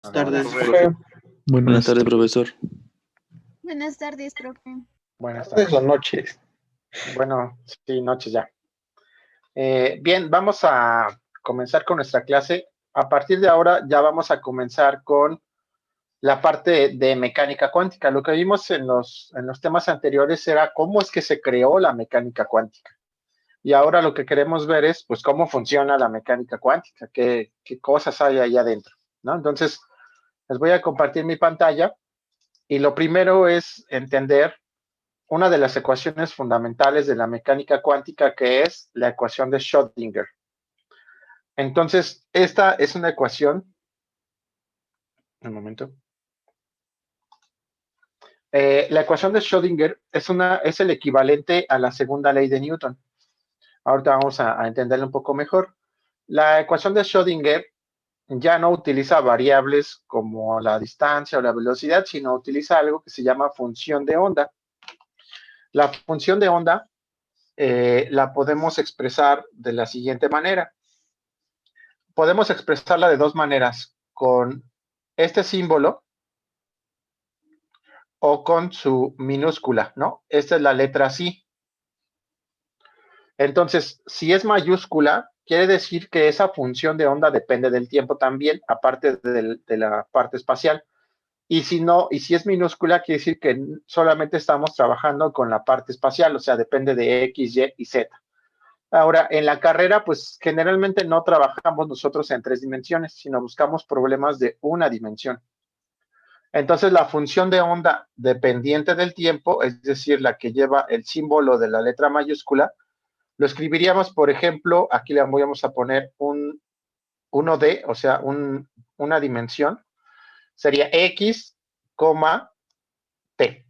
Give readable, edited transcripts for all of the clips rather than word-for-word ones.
Buenas tardes, tardes, profe. Buenas tardes, profesor. Buenas tardes, profe. Buenas tardes o noches. Bueno, sí, noches ya. Bien, vamos a comenzar con nuestra clase. A partir de ahora ya vamos a comenzar con la parte de mecánica cuántica. Lo que vimos en los temas anteriores era cómo es que se creó la mecánica cuántica. Y ahora lo que queremos ver es, pues, cómo funciona la mecánica cuántica, qué cosas hay ahí adentro, ¿no? Entonces, les voy a compartir mi pantalla. Y lo primero es entender una de las ecuaciones fundamentales de la mecánica cuántica, que es la ecuación de Schrödinger. Entonces, esta es una ecuación, un momento. La ecuación de Schrödinger es el equivalente a la segunda ley de Newton. Ahorita vamos a entenderlo un poco mejor. La ecuación de Schrödinger ya no utiliza variables como la distancia o la velocidad, sino utiliza algo que se llama función de onda. La función de onda la podemos expresar de la siguiente manera. Podemos expresarla de dos maneras, con este símbolo o con su minúscula, ¿no? Esta es la letra psi. Entonces, si es mayúscula, quiere decir que esa función de onda depende del tiempo también, aparte de la parte espacial. Y si no, y si es minúscula, quiere decir que solamente estamos trabajando con la parte espacial, o sea, depende de X, Y y Z. Ahora, en la carrera, pues generalmente no trabajamos nosotros en 3 dimensiones, sino buscamos problemas de una dimensión. Entonces, la función de onda dependiente del tiempo, es decir, la que lleva el símbolo de la letra mayúscula, lo escribiríamos, por ejemplo, aquí le vamos a poner un 1D, o sea, una dimensión, sería X, T.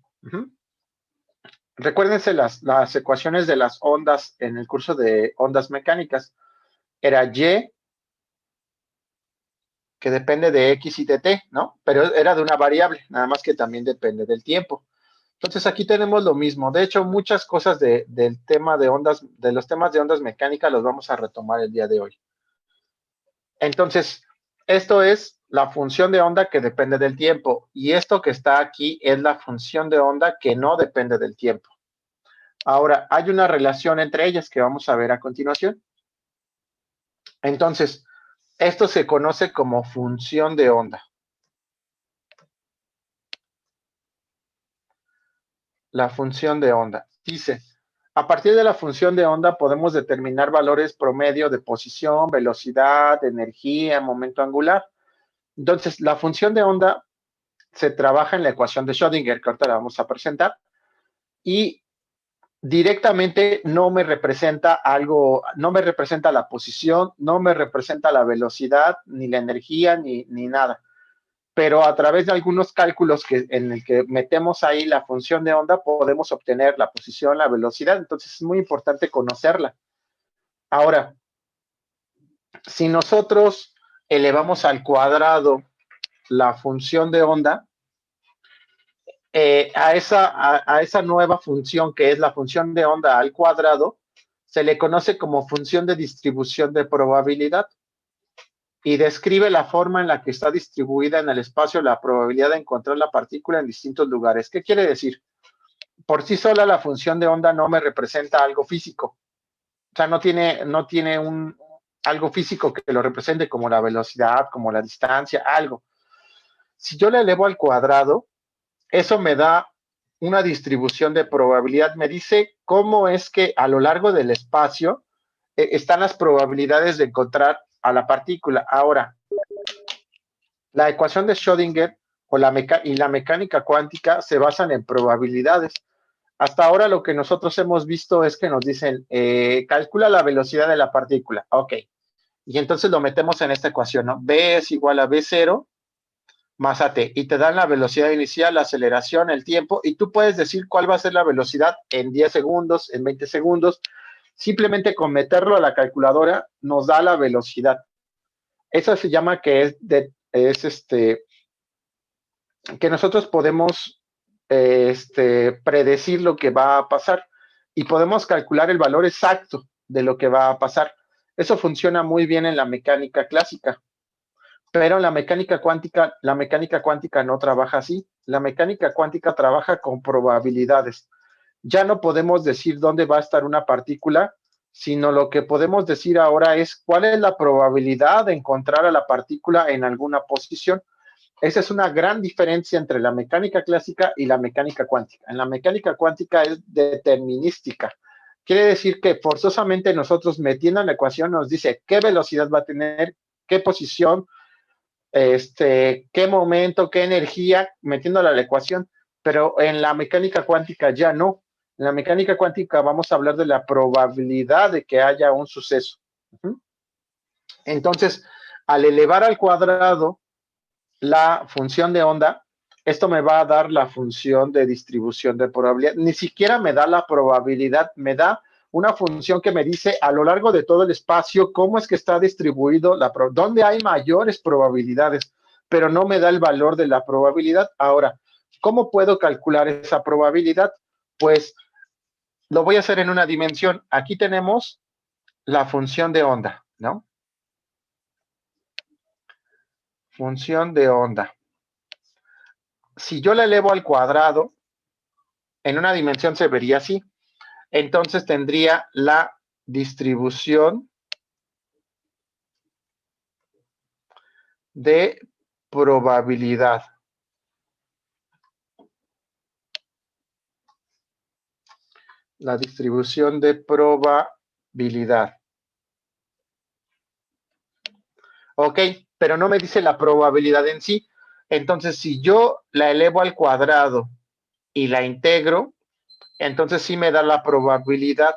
Recuérdense las ecuaciones de las ondas en el curso de ondas mecánicas. Era Y, que depende de X y de T, ¿no? Pero era de una variable, nada más que también depende del tiempo. Entonces aquí tenemos lo mismo. De hecho, muchas cosas del tema de ondas, de los temas de ondas mecánicas los vamos a retomar el día de hoy. Entonces, esto es la función de onda que depende del tiempo. Y esto que está aquí es la función de onda que no depende del tiempo. Ahora, hay una relación entre ellas que vamos a ver a continuación. Entonces, esto se conoce como función de onda. La función de onda. Dice, a partir de la función de onda podemos determinar valores promedio de posición, velocidad, energía, momento angular. Entonces, la función de onda se trabaja en la ecuación de Schrödinger, que ahorita la vamos a presentar, y directamente no me representa algo, no me representa la posición, no me representa la velocidad, ni la energía, ni nada. Pero a través de algunos cálculos en el que metemos ahí la función de onda, podemos obtener la posición, la velocidad. Entonces es muy importante conocerla. Ahora, si nosotros elevamos al cuadrado la función de onda, a esa nueva función que es la función de onda al cuadrado, se le conoce como función de distribución de probabilidad y describe la forma en la que está distribuida en el espacio la probabilidad de encontrar la partícula en distintos lugares. ¿Qué quiere decir? Por sí sola la función de onda no me representa algo físico. O sea, no tiene algo físico que lo represente como la velocidad, como la distancia, algo. Si yo le elevo al cuadrado, eso me da una distribución de probabilidad. Me dice cómo es que a lo largo del espacio están las probabilidades de encontrar a la partícula. Ahora, la ecuación de Schrödinger y la mecánica cuántica se basan en probabilidades. Hasta ahora lo que nosotros hemos visto es que nos dicen, calcula la velocidad de la partícula. Ok. Y entonces lo metemos en esta ecuación, ¿no? B es igual a B0 más AT. Y te dan la velocidad inicial, la aceleración, el tiempo. Y tú puedes decir cuál va a ser la velocidad en 10 segundos, en 20 segundos. Simplemente con meterlo a la calculadora nos da la velocidad. Eso se llama que que nosotros podemos predecir lo que va a pasar y podemos calcular el valor exacto de lo que va a pasar. Eso funciona muy bien en la mecánica clásica. Pero la mecánica cuántica no trabaja así. La mecánica cuántica trabaja con probabilidades. Ya no podemos decir dónde va a estar una partícula, sino lo que podemos decir ahora es cuál es la probabilidad de encontrar a la partícula en alguna posición. Esa es una gran diferencia entre la mecánica clásica y la mecánica cuántica. En la mecánica cuántica es determinística. Quiere decir que forzosamente nosotros metiendo en la ecuación nos dice qué velocidad va a tener, qué posición, qué momento, qué energía, metiéndola a la ecuación. Pero en la mecánica cuántica ya no. En la mecánica cuántica vamos a hablar de la probabilidad de que haya un suceso. Entonces, al elevar al cuadrado la función de onda, esto me va a dar la función de distribución de probabilidad. Ni siquiera me da la probabilidad, me da una función que me dice a lo largo de todo el espacio cómo es que está distribuido, dónde hay mayores probabilidades, pero no me da el valor de la probabilidad. Ahora, ¿cómo puedo calcular esa probabilidad? Pues lo voy a hacer en una dimensión. Aquí tenemos la función de onda, ¿no? Función de onda. Si yo la elevo al cuadrado, en una dimensión se vería así. Entonces tendría la distribución de probabilidad. La distribución de probabilidad. Ok, pero no me dice la probabilidad en sí. Entonces, si yo la elevo al cuadrado y la integro, entonces sí me da la probabilidad.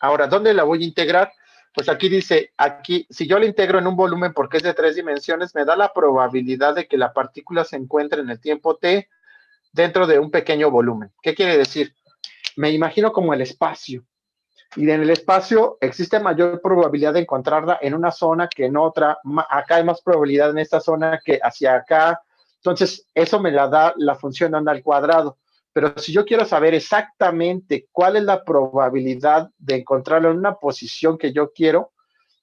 Ahora, ¿dónde la voy a integrar? Pues aquí dice, aquí, si yo la integro en un volumen porque es de 3 dimensiones, me da la probabilidad de que la partícula se encuentre en el tiempo t dentro de un pequeño volumen. ¿Qué quiere decir? Me imagino como el espacio. Y en el espacio existe mayor probabilidad de encontrarla en una zona que en otra. Acá hay más probabilidad en esta zona que hacia acá. Entonces, eso me la da la función de onda al cuadrado. Pero si yo quiero saber exactamente cuál es la probabilidad de encontrarlo en una posición que yo quiero,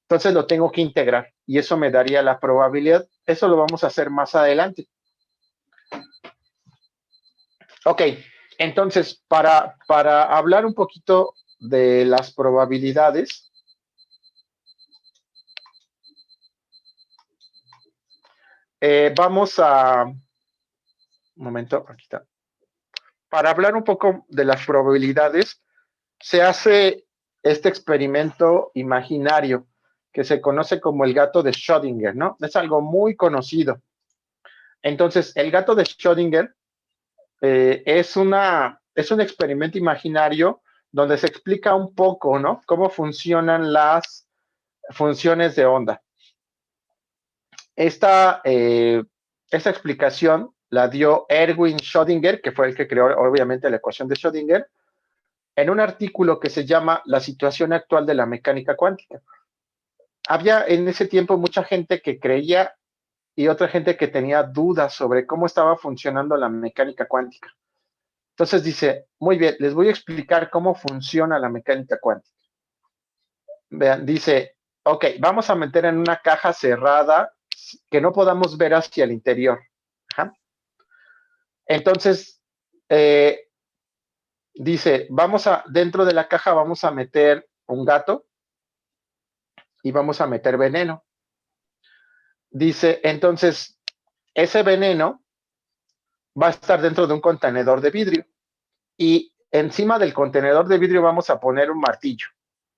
entonces lo tengo que integrar y eso me daría la probabilidad. Eso lo vamos a hacer más adelante. Ok, entonces para hablar un poquito de las probabilidades, vamos a... Un momento, aquí está. Para hablar un poco de las probabilidades, se hace este experimento imaginario que se conoce como el gato de Schrödinger, ¿no? Es algo muy conocido. Entonces, el gato de Schrödinger es un experimento imaginario donde se explica un poco, ¿no? Cómo funcionan las funciones de onda. Esta explicación la dio Erwin Schrödinger, que fue el que creó obviamente la ecuación de Schrödinger, en un artículo que se llama La situación actual de la mecánica cuántica. Había en ese tiempo mucha gente que creía y otra gente que tenía dudas sobre cómo estaba funcionando la mecánica cuántica. Entonces dice, muy bien, les voy a explicar cómo funciona la mecánica cuántica. Vean, dice, ok, vamos a meter en una caja cerrada que no podamos ver hacia el interior. Ajá. Entonces, dice, dentro de la caja vamos a meter un gato y vamos a meter veneno. Dice, entonces, ese veneno va a estar dentro de un contenedor de vidrio y encima del contenedor de vidrio vamos a poner un martillo,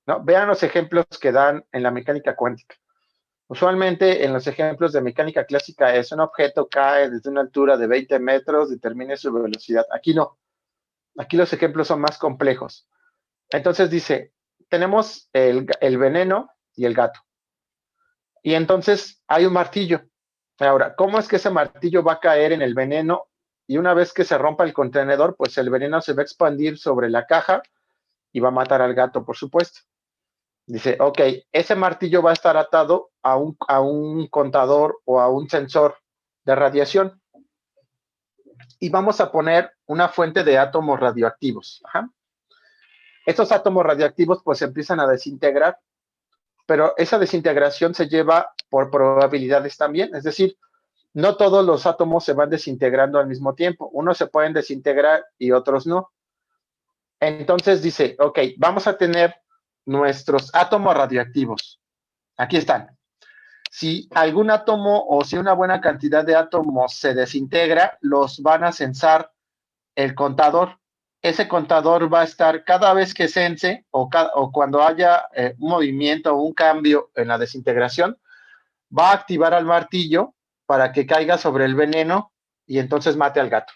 ¿no? Vean los ejemplos que dan en la mecánica cuántica. Usualmente en los ejemplos de mecánica clásica es un objeto cae desde una altura de 20 metros, determine su velocidad. Aquí no. Aquí los ejemplos son más complejos. Entonces dice, tenemos el veneno y el gato. Y entonces hay un martillo. Ahora, ¿cómo es que ese martillo va a caer en el veneno? Y una vez que se rompa el contenedor, pues el veneno se va a expandir sobre la caja y va a matar al gato, por supuesto. Dice, ok, ese martillo va a estar atado a un contador o a un sensor de radiación. Y vamos a poner una fuente de átomos radioactivos. Ajá. Estos átomos radioactivos pues se empiezan a desintegrar pero esa desintegración se lleva por probabilidades también, es decir, no todos los átomos se van desintegrando al mismo tiempo, unos se pueden desintegrar y otros no. Entonces dice, ok, vamos a tener nuestros átomos radioactivos. Aquí están. Si algún átomo o si una buena cantidad de átomos se desintegra, los van a censar el contador. Ese contador va a estar cada vez que sense o cuando haya un movimiento o un cambio en la desintegración, va a activar al martillo para que caiga sobre el veneno y entonces mate al gato.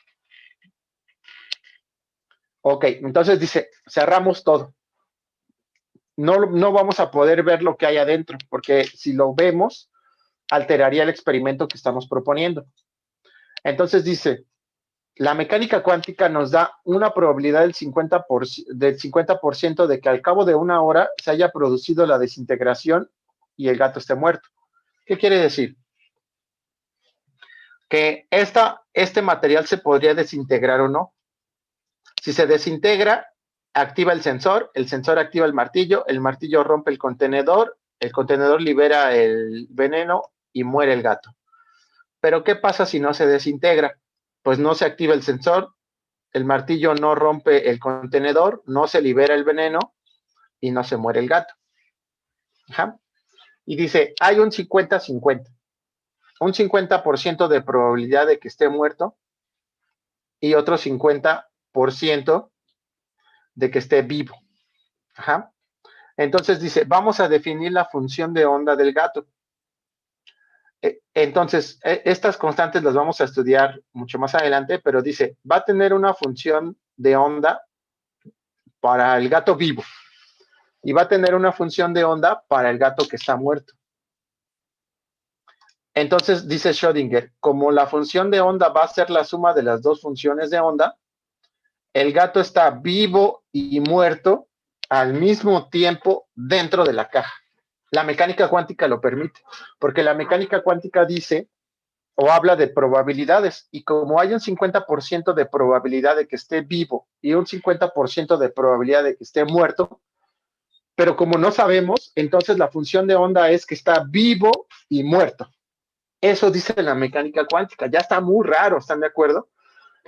Ok, entonces dice, cerramos todo. No vamos a poder ver lo que hay adentro, porque si lo vemos, alteraría el experimento que estamos proponiendo. Entonces dice, la mecánica cuántica nos da una probabilidad del 50% de que al cabo de una hora se haya producido la desintegración y el gato esté muerto. ¿Qué quiere decir? Que este material se podría desintegrar o no. Si se desintegra, activa el sensor activa el martillo rompe el contenedor libera el veneno y muere el gato. Pero ¿qué pasa si no se desintegra? Pues no se activa el sensor, el martillo no rompe el contenedor, no se libera el veneno y no se muere el gato. Ajá. Y dice, hay un 50-50. Un 50% de probabilidad de que esté muerto y otro 50% de que esté vivo. Ajá. Entonces dice, vamos a definir la función de onda del gato. Entonces, estas constantes las vamos a estudiar mucho más adelante, pero dice, va a tener una función de onda para el gato vivo y va a tener una función de onda para el gato que está muerto. Entonces, dice Schrödinger, como la función de onda va a ser la suma de las dos funciones de onda, el gato está vivo y muerto al mismo tiempo dentro de la caja. La mecánica cuántica lo permite, porque la mecánica cuántica dice o habla de probabilidades, y como hay un 50% de probabilidad de que esté vivo y un 50% de probabilidad de que esté muerto, pero como no sabemos, entonces la función de onda es que está vivo y muerto. Eso dice la mecánica cuántica, ya está muy raro, ¿están de acuerdo?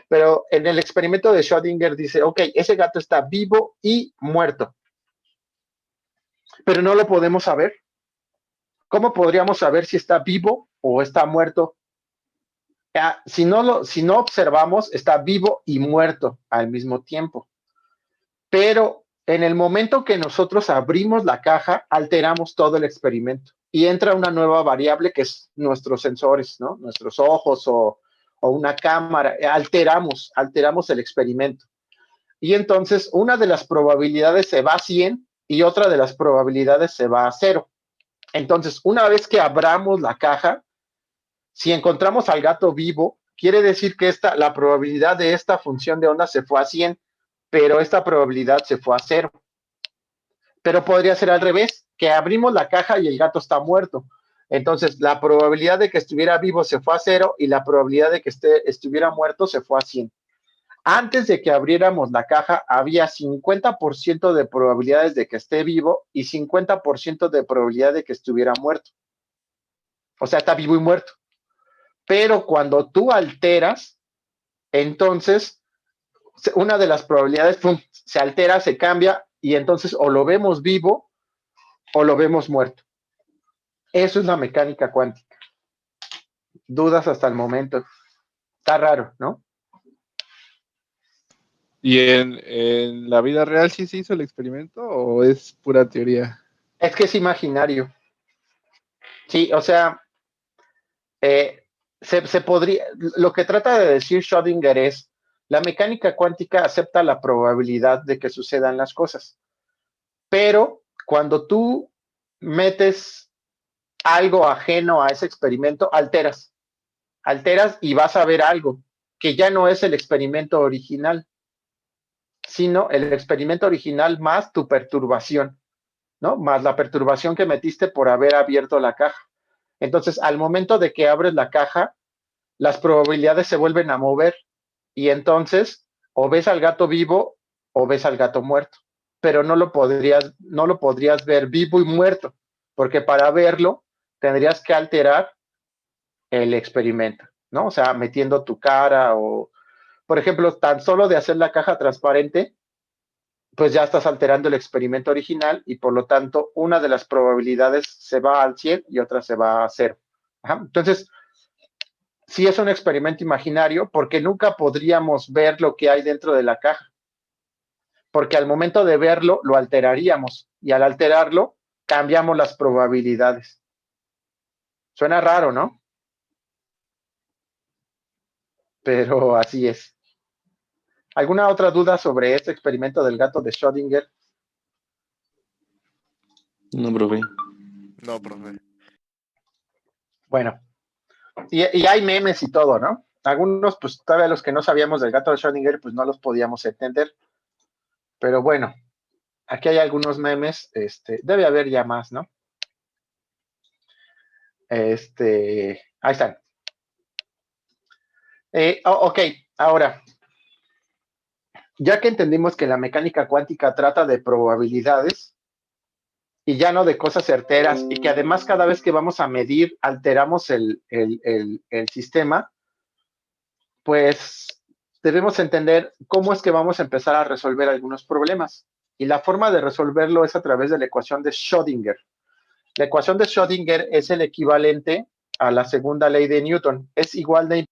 Pero en el experimento de Schrödinger dice, ok, ese gato está vivo y muerto, pero no lo podemos saber. ¿Cómo podríamos saber si está vivo o está muerto? Si no observamos, está vivo y muerto al mismo tiempo. Pero en el momento que nosotros abrimos la caja, alteramos todo el experimento y entra una nueva variable que es nuestros sensores, ¿no? Nuestros ojos o una cámara. Alteramos el experimento. Y entonces una de las probabilidades se va a 100 y otra de las probabilidades se va a 0. Entonces, una vez que abramos la caja, si encontramos al gato vivo, quiere decir que la probabilidad de esta función de onda se fue a 100, pero esta probabilidad se fue a 0. Pero podría ser al revés, que abrimos la caja y el gato está muerto. Entonces, la probabilidad de que estuviera vivo se fue a 0 y la probabilidad de que estuviera muerto se fue a 100. Antes de que abriéramos la caja, había 50% de probabilidades de que esté vivo y 50% de probabilidad de que estuviera muerto. O sea, está vivo y muerto. Pero cuando tú alteras, entonces una de las probabilidades ¡pum!, se altera, se cambia y entonces o lo vemos vivo o lo vemos muerto. Eso es la mecánica cuántica. Dudas hasta el momento. Está raro, ¿no? ¿Y en la vida real sí se hizo el experimento o es pura teoría? Es que es imaginario. Sí, o sea, se podría, lo que trata de decir Schrödinger es, la mecánica cuántica acepta la probabilidad de que sucedan las cosas, pero cuando tú metes algo ajeno a ese experimento, alteras y vas a ver algo que ya no es el experimento original, sino el experimento original más tu perturbación, ¿no? Más la perturbación que metiste por haber abierto la caja. Entonces, al momento de que abres la caja, las probabilidades se vuelven a mover y entonces o ves al gato vivo o ves al gato muerto, pero no lo podrías ver vivo y muerto, porque para verlo tendrías que alterar el experimento, ¿no? O sea, metiendo tu cara o, por ejemplo, tan solo de hacer la caja transparente, pues ya estás alterando el experimento original y por lo tanto una de las probabilidades se va al 100 y otra se va a 0. Ajá. Entonces, sí es un experimento imaginario porque nunca podríamos ver lo que hay dentro de la caja, porque al momento de verlo lo alteraríamos y al alterarlo cambiamos las probabilidades. Suena raro, ¿no? Pero así es. ¿Alguna otra duda sobre este experimento del gato de Schrödinger? No, profe. No, profe. Bueno, y hay memes y todo, ¿no? Algunos, pues todavía los que no sabíamos del gato de Schrödinger, pues no los podíamos entender. Pero bueno, aquí hay algunos memes, debe haber ya más, ¿no? Ahí están. Ok, ahora, ya que entendimos que la mecánica cuántica trata de probabilidades y ya no de cosas certeras y que además cada vez que vamos a medir alteramos el sistema, pues debemos entender cómo es que vamos a empezar a resolver algunos problemas. Y la forma de resolverlo es a través de la ecuación de Schrödinger. La ecuación de Schrödinger es el equivalente a la segunda ley de Newton. Es igual de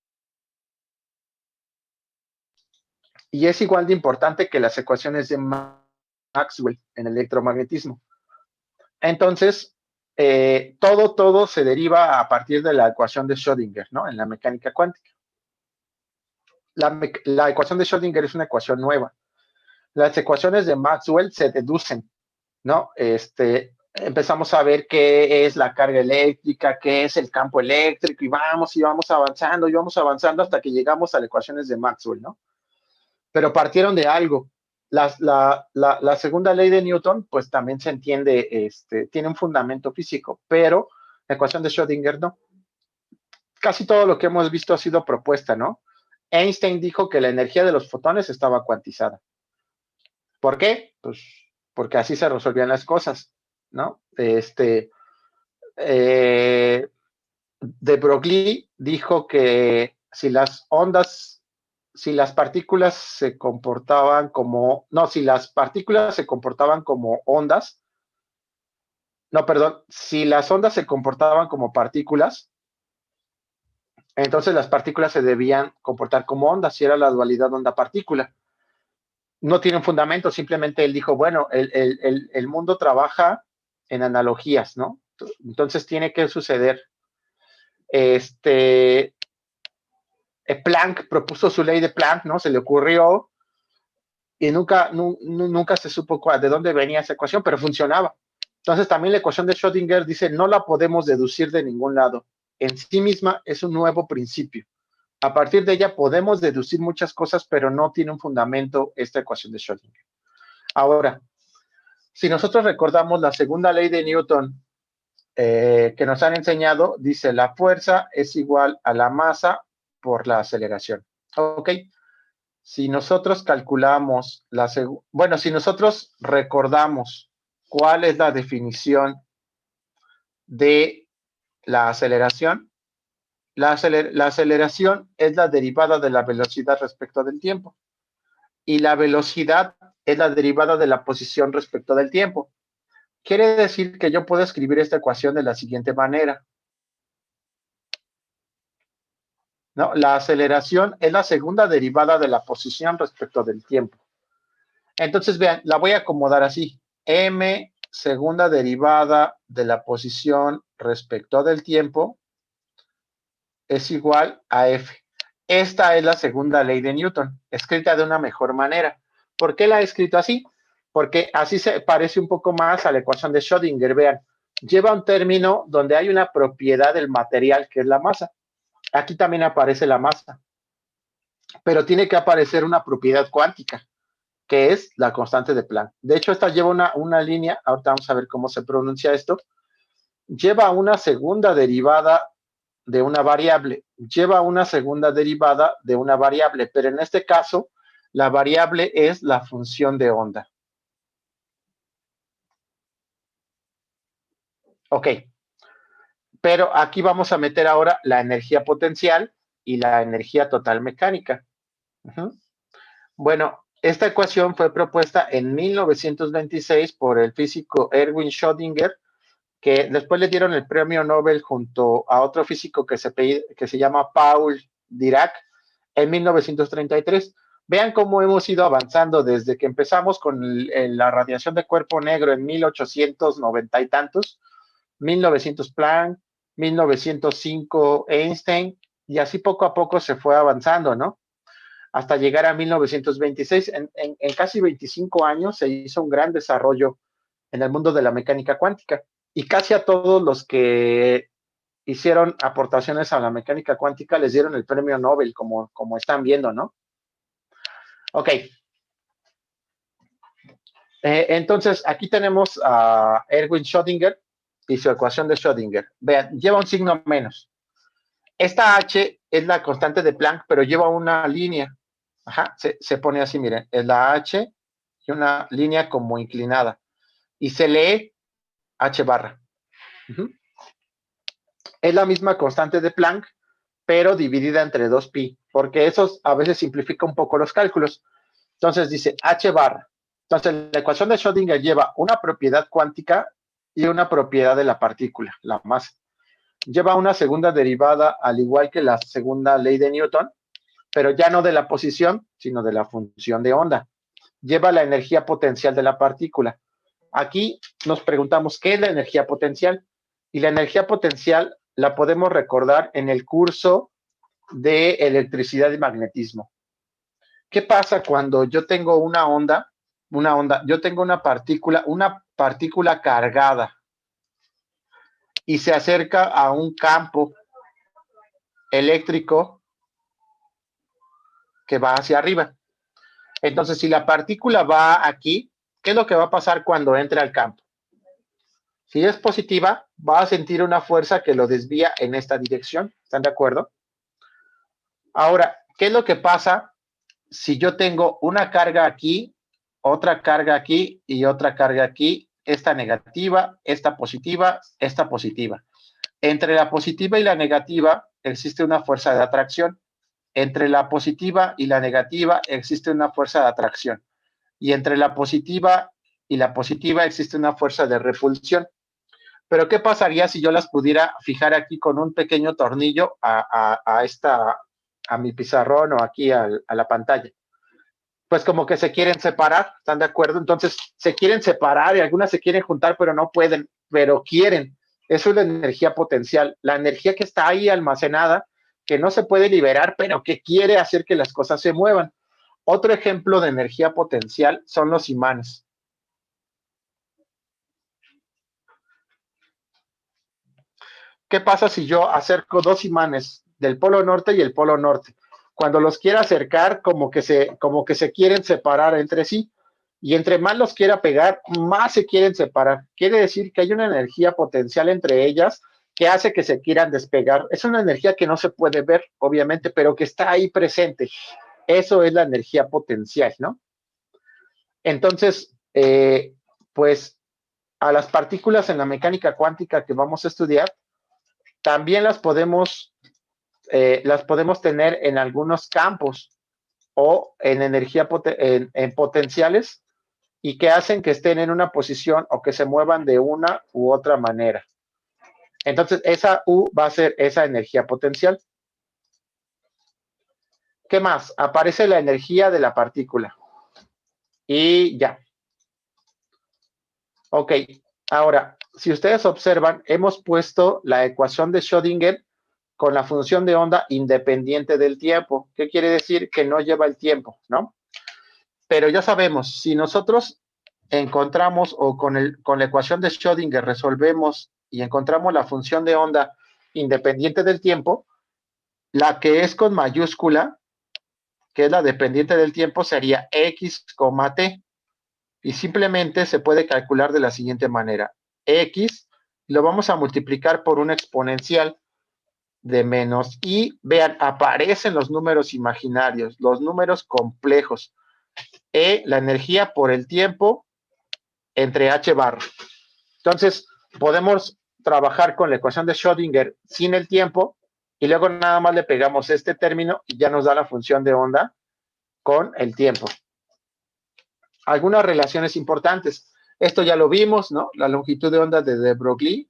importante que las ecuaciones de Maxwell en electromagnetismo. Entonces, todo se deriva a partir de la ecuación de Schrödinger, ¿no? En la mecánica cuántica. La ecuación de Schrödinger es una ecuación nueva. Las ecuaciones de Maxwell se deducen, ¿no? Empezamos a ver qué es la carga eléctrica, qué es el campo eléctrico, y vamos avanzando hasta que llegamos a las ecuaciones de Maxwell, ¿no? Pero partieron de algo. La segunda ley de Newton, pues también se entiende, tiene un fundamento físico, pero la ecuación de Schrödinger no. Casi todo lo que hemos visto ha sido propuesta, ¿no? Einstein dijo que la energía de los fotones estaba cuantizada. ¿Por qué? Pues porque así se resolvían las cosas, ¿no? De Broglie dijo que si las partículas se comportaban como ondas, si las ondas se comportaban como partículas, entonces las partículas se debían comportar como ondas, si era la dualidad onda-partícula. No tiene un fundamento, simplemente él dijo, bueno, el mundo trabaja en analogías, ¿no? Entonces tiene que suceder. Planck propuso su ley de Planck, ¿no? Se le ocurrió y nunca se supo de dónde venía esa ecuación, pero funcionaba. Entonces también la ecuación de Schrödinger dice, no la podemos deducir de ningún lado. En sí misma es un nuevo principio. A partir de ella podemos deducir muchas cosas, pero no tiene un fundamento esta ecuación de Schrödinger. Ahora, si nosotros recordamos la segunda ley de Newton que nos han enseñado, dice la fuerza es igual a la masa por la aceleración. ¿Ok? Si nosotros calculamos si nosotros recordamos cuál es la definición de la aceleración, la aceleración es la derivada de la velocidad respecto del tiempo. Y la velocidad es la derivada de la posición respecto del tiempo. Quiere decir que yo puedo escribir esta ecuación de la siguiente manera. ¿No? La aceleración es la segunda derivada de la posición respecto del tiempo. Entonces, vean, la voy a acomodar así. M segunda derivada de la posición respecto del tiempo es igual a F. Esta es la segunda ley de Newton, escrita de una mejor manera. ¿Por qué la he escrito así? Porque así se parece un poco más a la ecuación de Schrödinger. Vean, lleva un término donde hay una propiedad del material que es la masa. Aquí también aparece la masa, pero tiene que aparecer una propiedad cuántica, que es la constante de Planck. De hecho, esta lleva una línea, ahorita vamos a ver cómo se pronuncia esto, lleva una segunda derivada de una variable, pero en este caso, la variable es la función de onda. Ok, pero aquí vamos a meter ahora la energía potencial y la energía total mecánica. Bueno, esta ecuación fue propuesta en 1926 por el físico Erwin Schrödinger, que después le dieron el premio Nobel junto a otro físico que se llama Paul Dirac en 1933. Vean cómo hemos ido avanzando desde que empezamos con la radiación de cuerpo negro en 1890 y tantos, 1900 Planck, 1905 Einstein, y así poco a poco se fue avanzando, ¿no? Hasta llegar a 1926. En casi 25 años se hizo un gran desarrollo en el mundo de la mecánica cuántica. Y casi a todos los que hicieron aportaciones a la mecánica cuántica les dieron el premio Nobel, como están viendo, ¿no? Ok. Entonces, aquí tenemos a Erwin Schrödinger y su ecuación de Schrödinger. Vean, lleva un signo menos. Esta H es la constante de Planck, pero lleva una línea. Ajá, se pone así, miren, es la H y una línea como inclinada. Y se lee H barra. Es la misma constante de Planck, pero dividida entre 2pi, porque eso a veces simplifica un poco los cálculos. Entonces dice H barra. Entonces la ecuación de Schrödinger lleva una propiedad cuántica y una propiedad de la partícula, la masa. Lleva una segunda derivada, al igual que la segunda ley de Newton, pero ya no de la posición, sino de la función de onda. Lleva la energía potencial de la partícula. Aquí nos preguntamos, ¿qué es la energía potencial? Y la energía potencial la podemos recordar en el curso de electricidad y magnetismo. ¿Qué pasa cuando yo tengo una onda, yo tengo una partícula cargada y se acerca a un campo eléctrico que va hacia arriba? Entonces, si la partícula va aquí, ¿qué es lo que va a pasar cuando entre al campo? Si es positiva, va a sentir una fuerza que lo desvía en esta dirección. ¿Están de acuerdo? Ahora, ¿qué es lo que pasa si yo tengo una carga aquí, otra carga aquí y otra carga aquí? Esta negativa, esta positiva, esta positiva. Entre la positiva y la negativa existe una fuerza de atracción. Entre la positiva y la negativa existe una fuerza de atracción. Y entre la positiva y la positiva existe una fuerza de repulsión. Pero ¿qué pasaría si yo las pudiera fijar aquí con un pequeño tornillo a mi pizarrón o aquí a la pantalla? Pues como que se quieren separar, ¿están de acuerdo? Entonces se quieren separar y algunas se quieren juntar, pero no pueden, pero quieren. Eso es la energía potencial, la energía que está ahí almacenada, que no se puede liberar, pero que quiere hacer que las cosas se muevan. Otro ejemplo de energía potencial son los imanes. ¿Qué pasa si yo acerco dos imanes del polo norte y el polo norte? Cuando los quiera acercar, como que se quieren separar entre sí. Y entre más los quiera pegar, más se quieren separar. Quiere decir que hay una energía potencial entre ellas que hace que se quieran despegar. Es una energía que no se puede ver, obviamente, pero que está ahí presente. Eso es la energía potencial, ¿no? Entonces, pues a las partículas en la mecánica cuántica que vamos a estudiar, también las podemos tener en algunos campos o en energía en potenciales y que hacen que estén en una posición o que se muevan de una u otra manera. Entonces, esa U va a ser esa energía potencial. ¿Qué más? Aparece la energía de la partícula. Y ya. Ok, ahora, si ustedes observan, hemos puesto la ecuación de Schrödinger con la función de onda independiente del tiempo. ¿Qué quiere decir? Que no lleva el tiempo, ¿no? Pero ya sabemos, si nosotros encontramos o con la ecuación de Schrödinger resolvemos y encontramos la función de onda independiente del tiempo, la que es con mayúscula, que es la dependiente del tiempo, sería x, t. Y simplemente se puede calcular de la siguiente manera. X lo vamos a multiplicar por una exponencial de menos y vean, aparecen los números imaginarios, los números complejos. La energía por el tiempo entre h barra. Entonces, podemos trabajar con la ecuación de Schrödinger sin el tiempo y luego nada más le pegamos este término y ya nos da la función de onda con el tiempo. Algunas relaciones importantes. Esto ya lo vimos, ¿no? La longitud de onda de de Broglie.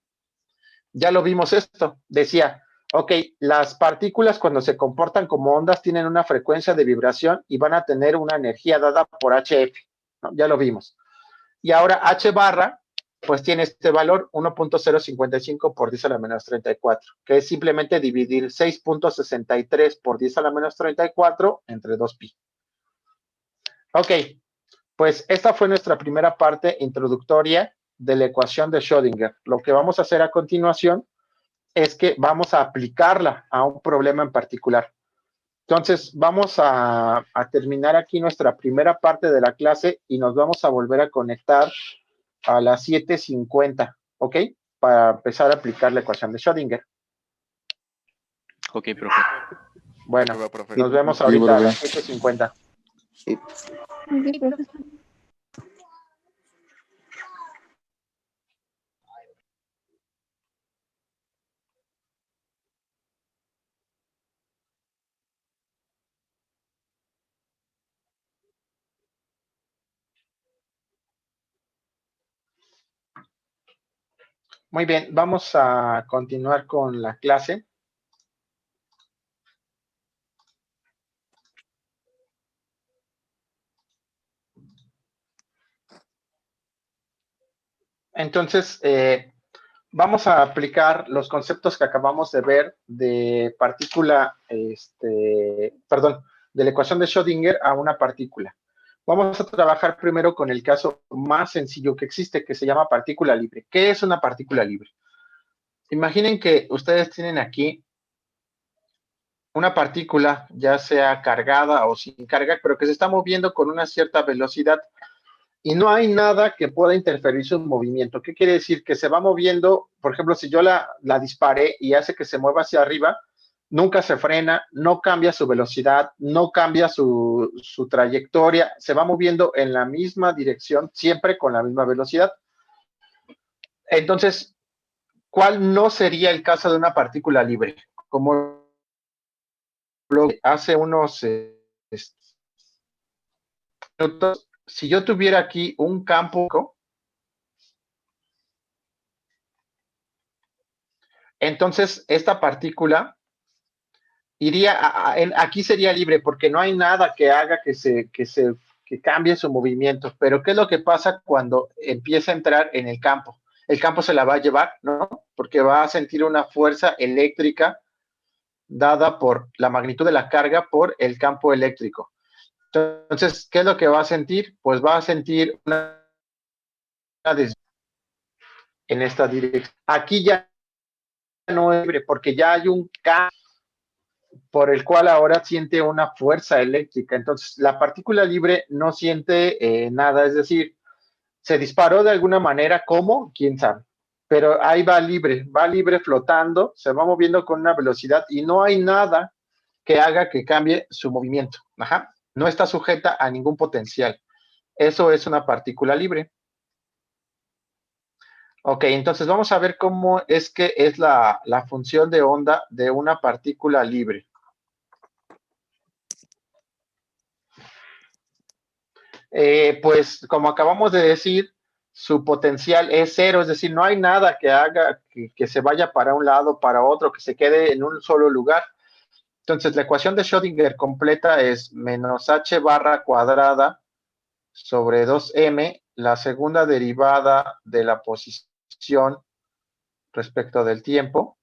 Ya lo vimos esto. Decía, ok, las partículas cuando se comportan como ondas tienen una frecuencia de vibración y van a tener una energía dada por HF, ¿no? Ya lo vimos. Y ahora H barra, pues tiene este valor 1.055 por 10 a la menos 34, que es simplemente dividir 6.63 por 10 a la menos 34 entre 2pi. Ok, pues esta fue nuestra primera parte introductoria de la ecuación de Schrödinger. Lo que vamos a hacer a continuación es que vamos a aplicarla a un problema en particular. Entonces, vamos a terminar aquí nuestra primera parte de la clase y nos vamos a volver a conectar a las 7:50, ¿ok? Para empezar a aplicar la ecuación de Schrödinger. Ok, profe. Bueno, Va, profe. nos vemos Sí, ahorita a profe. las 7:50. Sí. Ok, profesor. Muy bien, vamos a continuar con la clase. Entonces, vamos a aplicar los conceptos que acabamos de ver de partícula, perdón, de la ecuación de Schrödinger a una partícula. Vamos a trabajar primero con el caso más sencillo que existe, que se llama partícula libre. ¿Qué es una partícula libre? Imaginen que ustedes tienen aquí una partícula, ya sea cargada o sin carga, pero que se está moviendo con una cierta velocidad y no hay nada que pueda interferir su movimiento. ¿Qué quiere decir? Que se va moviendo, por ejemplo, si yo la disparé y hace que se mueva hacia arriba, nunca se frena, no cambia su velocidad, no cambia su trayectoria, se va moviendo en la misma dirección, siempre con la misma velocidad. Entonces, ¿cuál no sería el caso de una partícula libre? Como lo hace unos minutos, si yo tuviera aquí un campo, entonces esta partícula iría aquí sería libre porque no hay nada que haga que cambie su movimiento. Pero ¿qué es lo que pasa cuando empieza a entrar en el campo? El campo se la va a llevar, ¿no? Porque va a sentir una fuerza eléctrica dada por la magnitud de la carga por el campo eléctrico. Entonces, ¿qué es lo que va a sentir? Pues va a sentir una en esta dirección. Aquí ya no es libre porque ya hay un campo por el cual ahora siente una fuerza eléctrica. Entonces, la partícula libre no siente nada, es decir, se disparó de alguna manera, ¿cómo? ¿Quién sabe? Pero ahí va libre flotando, se va moviendo con una velocidad y no hay nada que haga que cambie su movimiento. Ajá. No está sujeta a ningún potencial. Eso es una partícula libre. Ok, entonces vamos a ver cómo es que es la función de onda de una partícula libre. Pues como acabamos de decir, su potencial es cero, es decir, no hay nada que haga que se vaya para un lado, para otro, que se quede en un solo lugar. Entonces, la ecuación de Schrödinger completa es menos h barra cuadrada sobre 2m, la segunda derivada de la posición respecto del tiempo,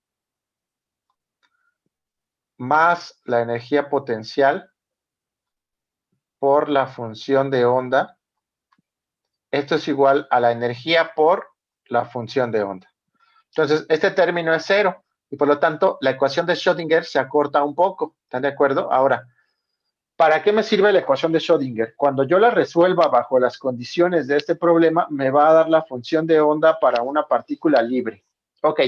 más la energía potencial por la función de onda. Esto es igual a la energía por la función de onda. Entonces, este término es cero y por lo tanto la ecuación de Schrödinger se acorta un poco. ¿Están de acuerdo? Ahora, ¿para qué me sirve la ecuación de Schrödinger? Cuando yo la resuelva bajo las condiciones de este problema, me va a dar la función de onda para una partícula libre. Ok.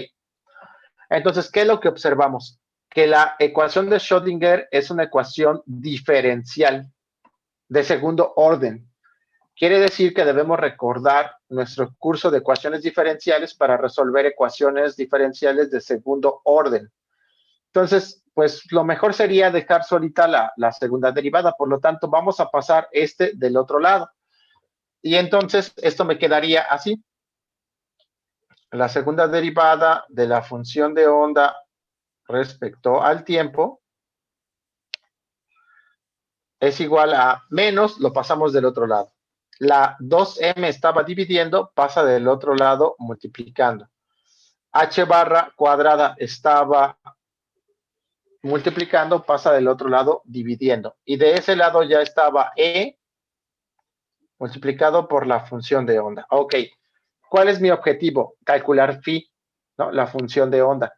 Entonces, ¿qué es lo que observamos? Que la ecuación de Schrödinger es una ecuación diferencial de segundo orden. Quiere decir que debemos recordar nuestro curso de ecuaciones diferenciales para resolver ecuaciones diferenciales de segundo orden. Entonces, pues lo mejor sería dejar solita la segunda derivada. Por lo tanto, vamos a pasar del otro lado. Y entonces, esto me quedaría así. La segunda derivada de la función de onda respecto al tiempo es igual a menos, lo pasamos del otro lado. La 2m estaba dividiendo, pasa del otro lado multiplicando. H barra cuadrada estaba multiplicando, pasa del otro lado dividiendo. Y de ese lado ya estaba E multiplicado por la función de onda. Ok, ¿cuál es mi objetivo? Calcular phi, ¿no? La función de onda.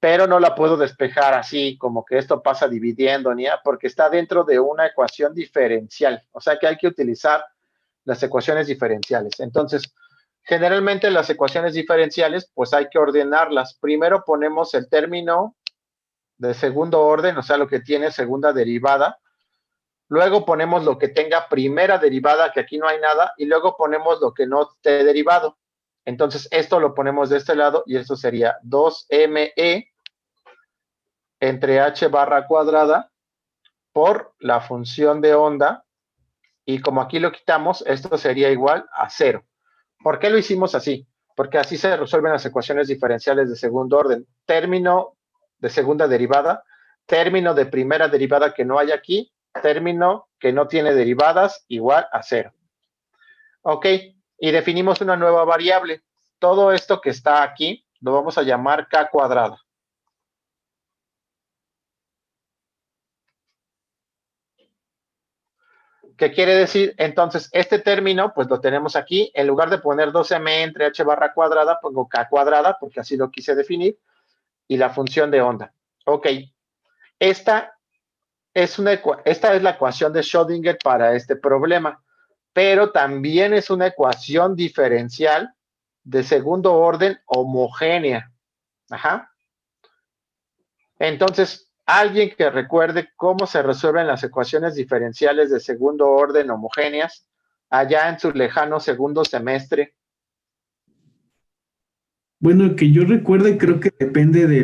Pero no la puedo despejar así, como que esto pasa dividiendo, ni porque está dentro de una ecuación diferencial. O sea que hay que utilizar las ecuaciones diferenciales. Entonces, generalmente las ecuaciones diferenciales, pues hay que ordenarlas. Primero ponemos el término de segundo orden, o sea, lo que tiene segunda derivada. Luego ponemos lo que tenga primera derivada, que aquí no hay nada, y luego ponemos lo que no esté derivado. Entonces, esto lo ponemos de este lado, y esto sería 2me entre h barra cuadrada por la función de onda, y como aquí lo quitamos, esto sería igual a 0. ¿Por qué lo hicimos así? Porque así se resuelven las ecuaciones diferenciales de segundo orden. Término de segunda derivada, término de primera derivada que no hay aquí, término que no tiene derivadas, igual a 0. Ok, y definimos una nueva variable. Todo esto que está aquí lo vamos a llamar k cuadrada. ¿Qué quiere decir? Entonces, este término, pues lo tenemos aquí. En lugar de poner 2m entre h barra cuadrada, pongo k cuadrada, porque así lo quise definir, y la función de onda. Ok, esta es la ecuación de Schrödinger para este problema, pero también es una ecuación diferencial de segundo orden homogénea. Ajá. Entonces, alguien que recuerde cómo se resuelven las ecuaciones diferenciales de segundo orden homogéneas allá en su lejano segundo semestre. Bueno, que yo recuerde, creo que depende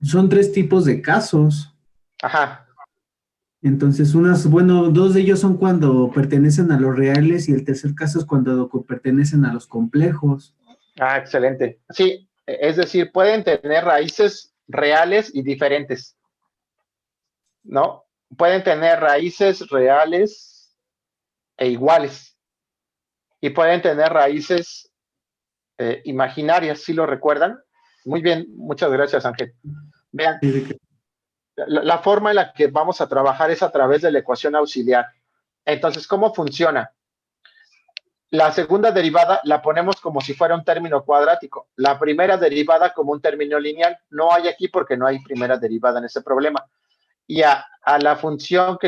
son 3 tipos de casos. Ajá. Entonces, dos de ellos son cuando pertenecen a los reales y el tercer caso es cuando pertenecen a los complejos. Ah, excelente. Sí, es decir, pueden tener raíces reales y diferentes, ¿no? Pueden tener raíces reales e iguales. Y pueden tener raíces imaginarias, ¿sí lo recuerdan? Muy bien, muchas gracias, Ángel. Vean, la forma en la que vamos a trabajar es a través de la ecuación auxiliar. Entonces, ¿cómo funciona? La segunda derivada la ponemos como si fuera un término cuadrático. La primera derivada como un término lineal. No hay aquí porque no hay primera derivada en ese problema. Y a la función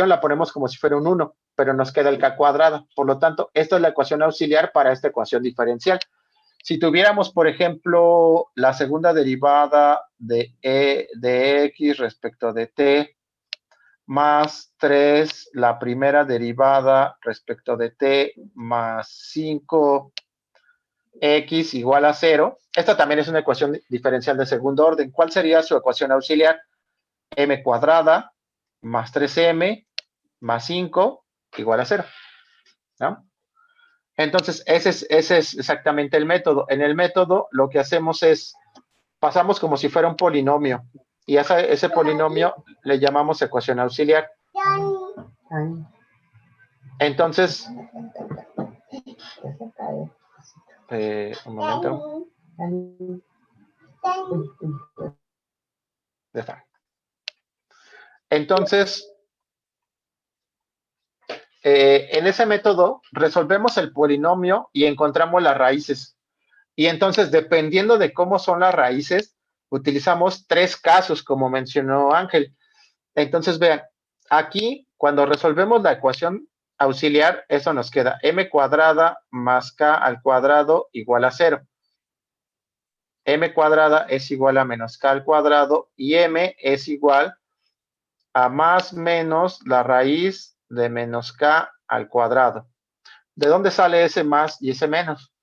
la ponemos como si fuera un 1, pero nos queda el k cuadrada. Por lo tanto, esta es la ecuación auxiliar para esta ecuación diferencial. Si tuviéramos, por ejemplo, la segunda derivada de x respecto de t, más 3, la primera derivada respecto de t, más 5x igual a 0. Esta también es una ecuación diferencial de segundo orden. ¿Cuál sería su ecuación auxiliar? M cuadrada más 3m más 5 igual a 0. ¿No? Entonces, ese es exactamente el método. En el método, lo que hacemos es, pasamos como si fuera un polinomio. Y a ese polinomio le llamamos ecuación auxiliar. Entonces, un momento. Entonces, en ese método resolvemos el polinomio y encontramos las raíces. Y entonces, dependiendo de cómo son las raíces, utilizamos 3 casos, como mencionó Ángel. Entonces, vean, aquí, cuando resolvemos la ecuación auxiliar, eso nos queda m cuadrada más k al cuadrado igual a 0. M cuadrada es igual a menos k al cuadrado y m es igual a más menos la raíz de menos k al cuadrado. ¿De dónde sale ese más y ese menos?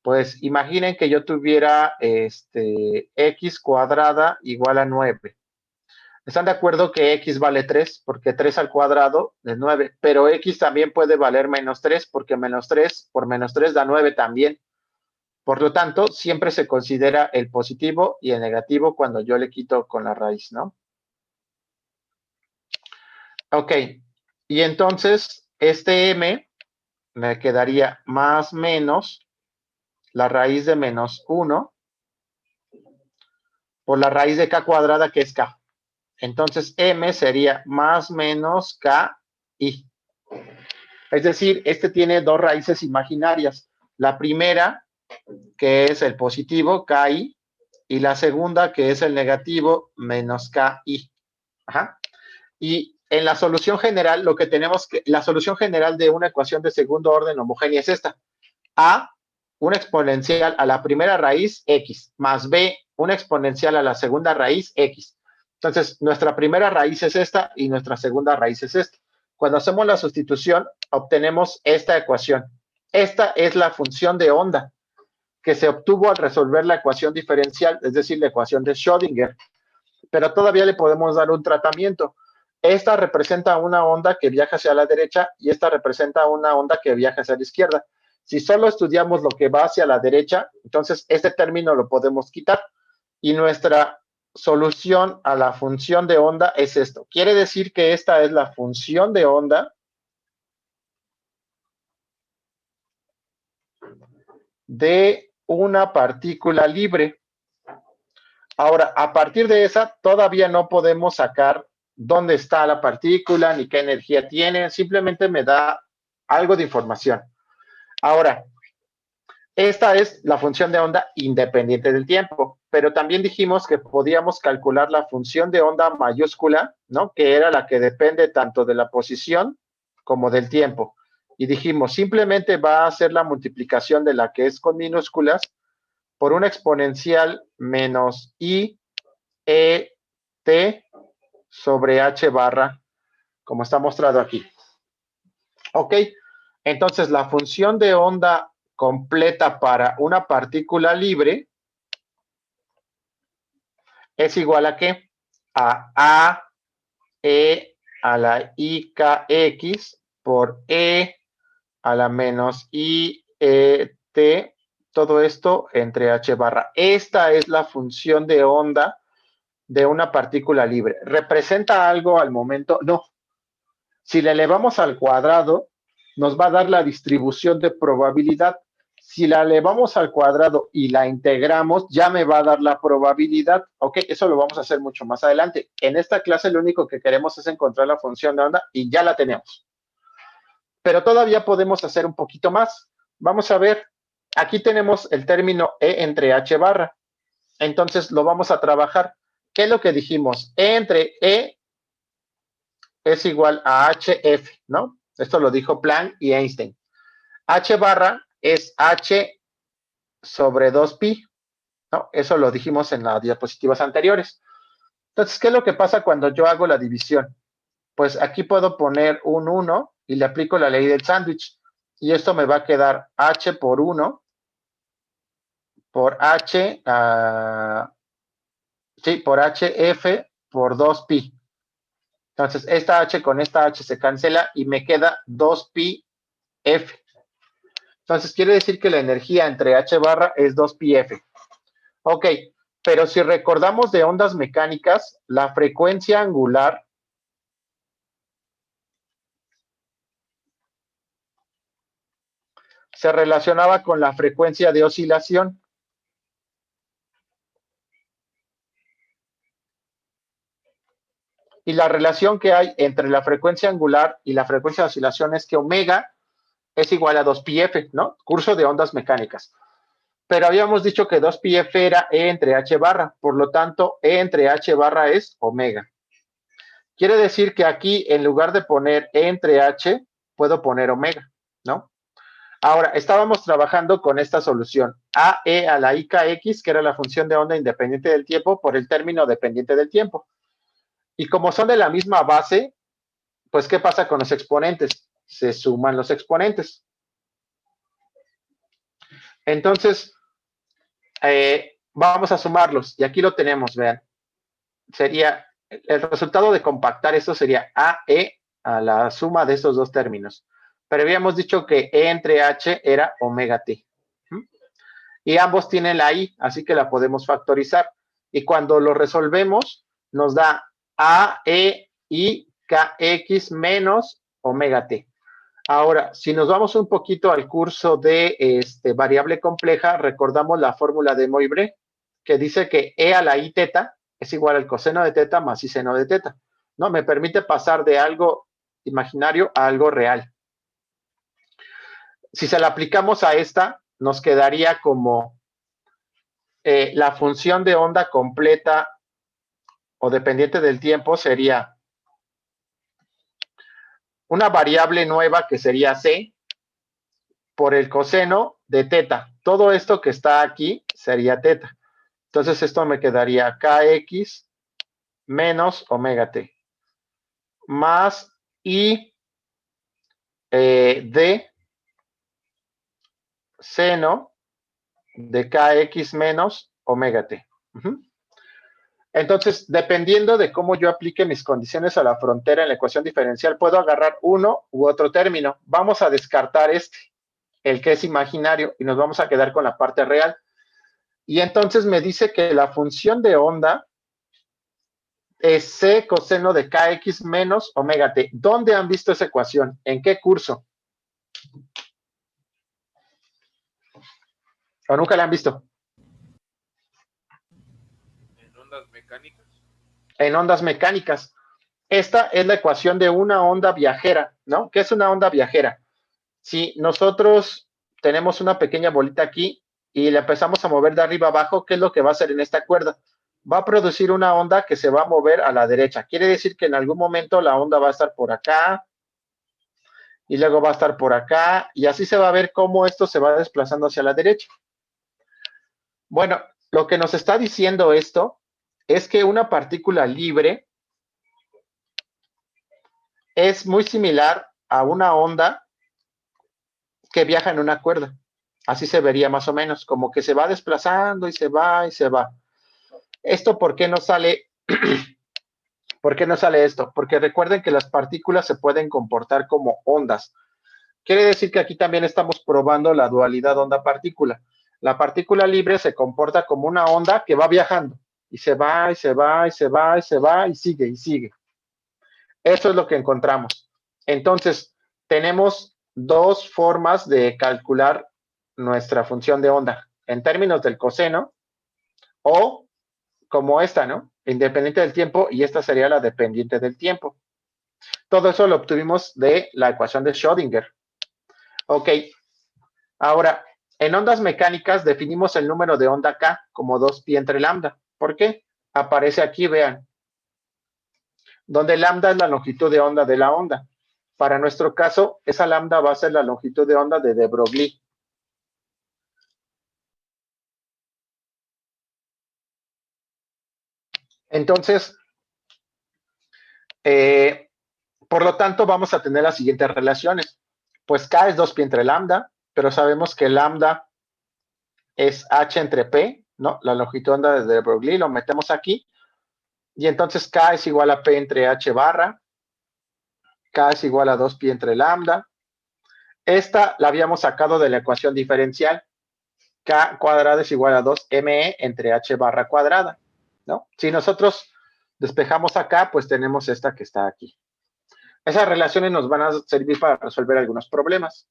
Pues imaginen que yo tuviera x cuadrada igual a 9. ¿Están de acuerdo que x vale 3? Porque 3 al cuadrado es 9. Pero x también puede valer menos 3 porque menos 3 por menos 3 da 9 también. Por lo tanto, siempre se considera el positivo y el negativo cuando yo le quito con la raíz, ¿no? Ok. Y entonces, este m me quedaría más menos la raíz de menos 1 por la raíz de k cuadrada, que es k. Entonces, m sería más menos ki. Es decir, este tiene dos raíces imaginarias. La primera, que es el positivo, ki, y la segunda, que es el negativo, menos ki. Ajá. Y en la solución general, lo que tenemos que, la solución general de una ecuación de segundo orden homogénea es esta. A, una exponencial a la primera raíz, x, más b, una exponencial a la segunda raíz, x. Entonces, nuestra primera raíz es esta y nuestra segunda raíz es esta. Cuando hacemos la sustitución, obtenemos esta ecuación. Esta es la función de onda que se obtuvo al resolver la ecuación diferencial, es decir, la ecuación de Schrödinger. Pero todavía le podemos dar un tratamiento. Esta representa una onda que viaja hacia la derecha y esta representa una onda que viaja hacia la izquierda. Si solo estudiamos lo que va hacia la derecha, entonces este término lo podemos quitar y nuestra solución a la función de onda es esto. Quiere decir que esta es la función de onda de una partícula libre. Ahora, a partir de esa, todavía no podemos sacar dónde está la partícula ni qué energía tiene. Simplemente me da algo de información. Ahora, esta es la función de onda independiente del tiempo, pero también dijimos que podíamos calcular la función de onda mayúscula, ¿no? Que era la que depende tanto de la posición como del tiempo. Y dijimos, simplemente va a ser la multiplicación de la que es con minúsculas por una exponencial menos i e t sobre h barra, como está mostrado aquí. Ok, entonces la función de onda completa para una partícula libre es igual a ¿qué? A e a la ikx por e a la menos i e t, todo esto entre h barra. Esta es la función de onda de una partícula libre. ¿Representa algo al momento? No. Si la elevamos al cuadrado, nos va a dar la distribución de probabilidad. Si la elevamos al cuadrado y la integramos, ya me va a dar la probabilidad. Ok, eso lo vamos a hacer mucho más adelante. En esta clase lo único que queremos es encontrar la función de onda y ya la tenemos. Pero todavía podemos hacer un poquito más. Vamos a ver, aquí tenemos el término E entre H barra. Entonces lo vamos a trabajar. ¿Qué es lo que dijimos? E entre E es igual a HF, ¿no? Esto lo dijo Planck y Einstein. H barra es H sobre 2pi, ¿no? Eso lo dijimos en las diapositivas anteriores. Entonces, ¿qué es lo que pasa cuando yo hago la división? Pues aquí puedo poner un 1 y le aplico la ley del sándwich. Y esto me va a quedar H por 1 por H, por HF por 2pi. Entonces, esta H con esta H se cancela y me queda 2pi F. Entonces, quiere decir que la energía entre H barra es 2pi F. Ok, pero si recordamos de ondas mecánicas, la frecuencia angular se relacionaba con la frecuencia de oscilación. Y la relación que hay entre la frecuencia angular y la frecuencia de oscilación es que omega es igual a 2πf, ¿no? Curso de ondas mecánicas. Pero habíamos dicho que 2πf era E entre H barra, por lo tanto, E entre H barra es omega. Quiere decir que aquí, en lugar de poner E entre H, puedo poner omega, ¿no? Ahora, estábamos trabajando con esta solución, AE a la IKX, que era la función de onda independiente del tiempo, por el término dependiente del tiempo. Y como son de la misma base, pues, ¿qué pasa con los exponentes? se suman los exponentes. Entonces, vamos a sumarlos. Y aquí lo tenemos, vean. Sería, el resultado de compactar esto sería AE a la suma de estos dos términos. Pero habíamos dicho que E entre H era omega T. Y ambos tienen la I, así que la podemos factorizar. Y cuando lo resolvemos, nos da AE y KX menos omega T. Ahora, si nos vamos un poquito al curso de variable compleja, recordamos la fórmula de Moivre, que dice que E a la I teta es igual al coseno de teta más I seno de teta. ¿No? Me permite pasar de algo imaginario a algo real. Si se la aplicamos a esta, nos quedaría como la función de onda completa o dependiente del tiempo sería una variable nueva que sería C por el coseno de teta. Todo esto que está aquí sería teta. Entonces esto me quedaría KX menos omega T más I de seno de KX menos omega T. Entonces, dependiendo de cómo yo aplique mis condiciones a la frontera en la ecuación diferencial, puedo agarrar uno u otro término. Vamos a descartar el que es imaginario, y nos vamos a quedar con la parte real. Y entonces me dice que la función de onda es C coseno de KX menos omega T. ¿Dónde han visto esa ecuación? ¿En qué curso? ¿O nunca la han visto? ¿En ondas mecánicas? En ondas mecánicas. Esta es la ecuación de una onda viajera, ¿no? ¿Qué es una onda viajera? Si nosotros tenemos una pequeña bolita aquí y la empezamos a mover de arriba abajo, ¿qué es lo que va a hacer en esta cuerda? Va a producir una onda que se va a mover a la derecha. Quiere decir que en algún momento la onda va a estar por acá y luego va a estar por acá y así se va a ver cómo esto se va desplazando hacia la derecha. Bueno, lo que nos está diciendo esto es que una partícula libre es muy similar a una onda que viaja en una cuerda. Así se vería más o menos, como que se va desplazando y se va y se va. ¿Esto por qué no sale? ¿Por qué no sale esto? Porque recuerden que las partículas se pueden comportar como ondas. Quiere decir que aquí también estamos probando la dualidad onda-partícula. La partícula libre se comporta como una onda que va viajando y se va y se va y se va y se va y sigue y sigue. Eso es lo que encontramos. Entonces, tenemos dos formas de calcular nuestra función de onda, en términos del coseno o como esta, ¿no? Independiente del tiempo, y esta sería la dependiente del tiempo. Todo eso lo obtuvimos de la ecuación de Schrödinger. Ok, ahora, en ondas mecánicas definimos el número de onda K como 2pi entre lambda. ¿Por qué? Aparece aquí, vean, donde lambda es la longitud de onda de la onda. Para nuestro caso, esa lambda va a ser la longitud de onda de de Broglie. Entonces, por lo tanto, vamos a tener las siguientes relaciones. Pues K es 2pi entre lambda, pero sabemos que lambda es H entre P, ¿no? La longitud de onda de Broglie, lo metemos aquí. Y entonces K es igual a P entre H barra. K es igual a 2pi entre lambda. Esta la habíamos sacado de la ecuación diferencial. K cuadrada es igual a 2me entre H barra cuadrada, ¿no? Si nosotros despejamos acá, pues tenemos esta que está aquí. Esas relaciones nos van a servir para resolver algunos problemas.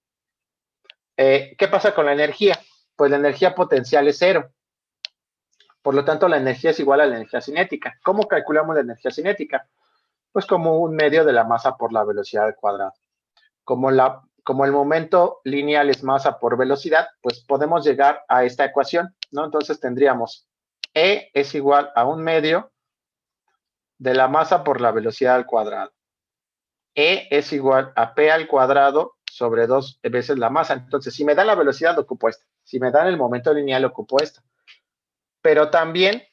¿Qué pasa con la energía? Pues la energía potencial es 0. Por lo tanto, la energía es igual a la energía cinética. ¿Cómo calculamos la energía cinética? Pues como un medio de la masa por la velocidad al cuadrado. Como el momento lineal es masa por velocidad, pues podemos llegar a esta ecuación, ¿no? Entonces tendríamos E es igual a un medio de la masa por la velocidad al cuadrado. E es igual a P al cuadrado sobre 2 veces la masa. Entonces, si me dan la velocidad, ocupo esta. Si me dan el momento lineal, ocupo esta. Pero también,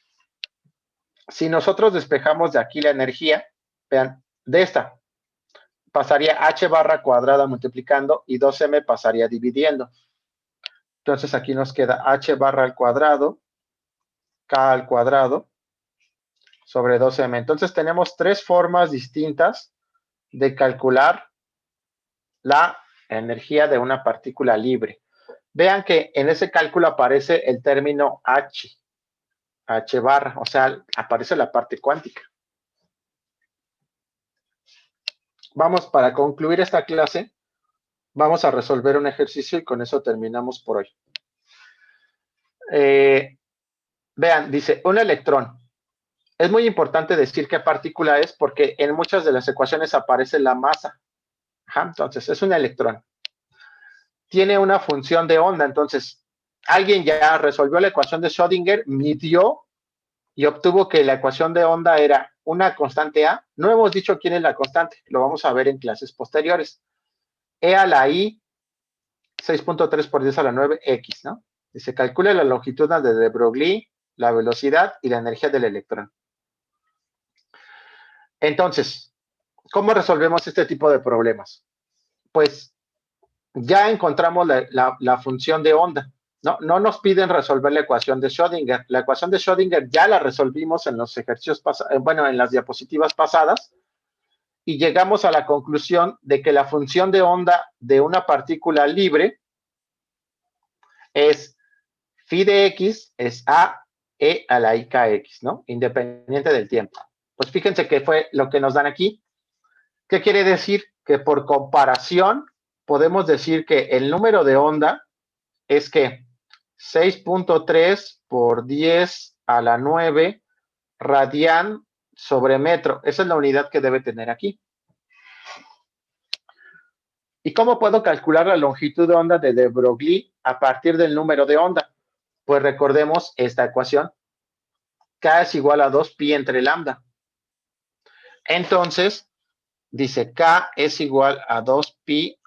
si nosotros despejamos de aquí la energía, vean, de esta, pasaría h barra cuadrada multiplicando y 2m pasaría dividiendo. Entonces aquí nos queda h barra al cuadrado, k al cuadrado, sobre 2m. Entonces tenemos tres formas distintas de calcular la energía de una partícula libre. Vean que en ese cálculo aparece el término h barra, o sea, aparece la parte cuántica. Vamos, para concluir esta clase, vamos a resolver un ejercicio y con eso terminamos por hoy. Vean, dice, un electrón. Es muy importante decir qué partícula es porque en muchas de las ecuaciones aparece la masa. Ajá, entonces, es un electrón. Tiene una función de onda, entonces, alguien ya resolvió la ecuación de Schrödinger, midió y obtuvo que la ecuación de onda era una constante A. No hemos dicho quién es la constante, lo vamos a ver en clases posteriores. E a la I, 6.3 por 10 a la 9, X, ¿no? Y se calcula la longitud de de Broglie, la velocidad y la energía del electrón. Entonces, ¿cómo resolvemos este tipo de problemas? Pues ya encontramos la función de onda. No nos piden resolver la ecuación de Schrödinger. La ecuación de Schrödinger ya la resolvimos en los ejercicios pasados, bueno, en las diapositivas pasadas, y llegamos a la conclusión de que la función de onda de una partícula libre es phi de x es a e a la i kx, ¿no? Independiente del tiempo. Pues fíjense que fue lo que nos dan aquí. ¿Qué quiere decir? Que por comparación podemos decir que el número de onda es que 6.3 por 10 a la 9 radian sobre metro. Esa es la unidad que debe tener aquí. ¿Y cómo puedo calcular la longitud de onda de de Broglie a partir del número de onda? Pues recordemos esta ecuación. K es igual a 2pi entre lambda. Entonces, dice K es igual a 2pi